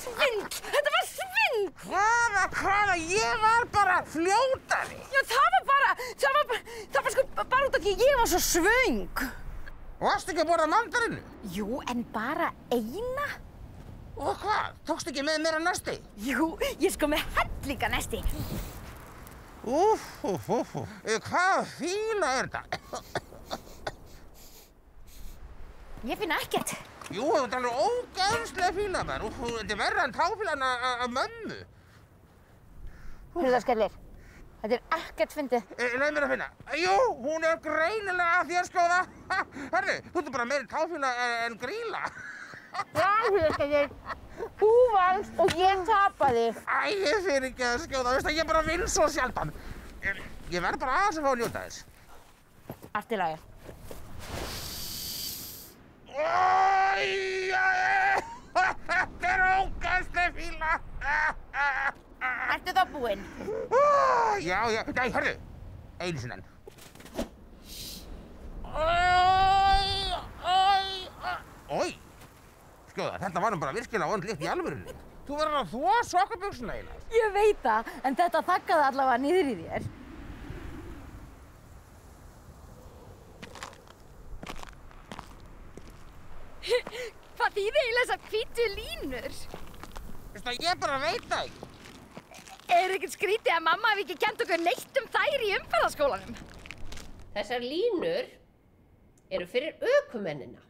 Svindl! Þetta var svindl! Hvaða? Ég var bara fljótari. Já, það var sko bara út af því ég var svo svöng. Varstu ekki að borða mandarinu? Jú, en bara eina? Og hvað? Tókstu ekki með mér að nesti? Jú, ég sko með hellinga nesti. Hvaða fíla er þetta? Ég finn ekkert. Jú, þetta er alveg ógeðslega fíla maður. Þetta er verra en táfílan af mömmu. Hurðaskellir, þetta er ekkert fyndið. Leið mér að finna. Jú, hún er greinilega að þér skóða. Herru, þú ert bara meiri táfíla en Grýla. Já, Hurðaskellir, þú vannst og ég tapaði. Æ, ég fyrir ekki að skjóða, veist að ég bara vinn svo sjaldan. Ég verð bara aðeins að fá að njóta þess. Allt í lagi. Þetta er ógeðsleg fíla. Ertu þá búinn? Já, nei, hörðu, einu sinni enn. Oj, skjóða, þetta var nú bara virkilega vond lykt í alvörunni. Þú verður að þvo sokkabuxuna eina. Ég veit það, en þetta þakkaði allavega niður í þér. Hvað þýðir eiginlega þessar hvítu línur? Veistu að ég bara veit það ekki. Er ekkert skrítið að mamma hafi ekki kennt okkur neitt þær í umferðarskólanum? Þessar línur eru fyrir ökumennina.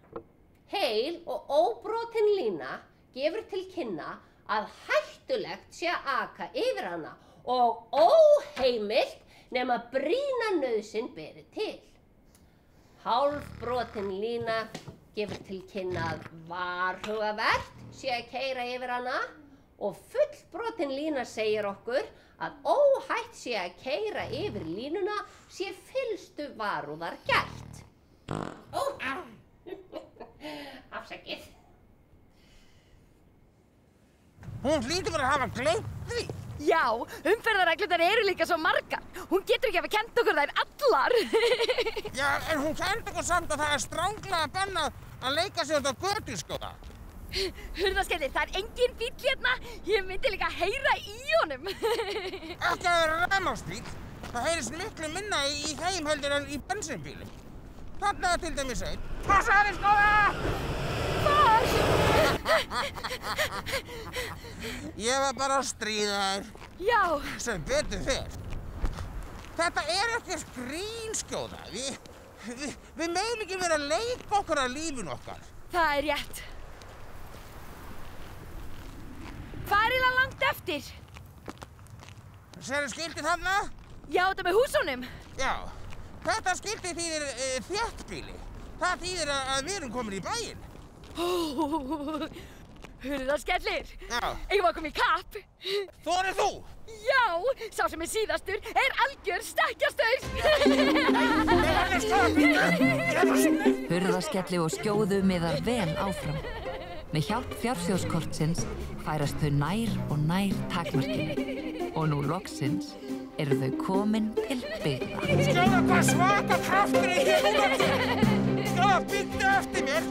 Heil og óbrotin lína gefur til kynna að hættulegt sé að aka yfir hana og óheimilt nema brýna nauðsyn beri til. Hálfbrotin lína gefur til kynna að varhugavert sé að keyra yfir hana og fullbrotin lína segir okkur að óhætt sé að keyra yfir línuna sé fyllstu varúðar gert. Afsakið. Hún hlýtur bara að hafa gleymt því. Já, umferðarreglurnar eru líka svo margar. Hún getur ekki að hafa kennt okkur þær allar. Já, en hún kenndi okkur samt að það er stranglega bannað að leika sig út á götu, skjóða. Hurðaskellir, það er engin bíll hérna. Ég myndi líka heyra í honum. Ekki að það er rafmagnsbíll. Það heyrist miklu minna í þeim heldur en í bensínbíli. Þarna er til dæmis einn. Passaðu, skjóða! Hvar? Ég var bara að stríða þér. Já. Sem betur fer. Þetta er ekki grín, skjóða. Við megum ekki vera að leika okkur að lífinu okkar. Það er rétt. Hvað er eiginlega langt eftir? Sérðu skiltið þarna? Já, þetta með húsunum. Já. Þetta skiltið þýðir þéttbýli. Það þýðir að við erum komin í bæinn. Hurðaskellir. Já. Eigum við að koma í kapp? Þorið þú? Já, sá sem er síðastur er algjör stekkjastaur. Hurðaskelli og skjóðu miðar vel áfram. Með hjálp fjársjóðskortsins færast þau nær og nær takmarkinu. Og nú loksins eru þau komin til byggða. Skjóða, hvað svaka kraftur í hér núna? Skjóða, byggdu eftir mér.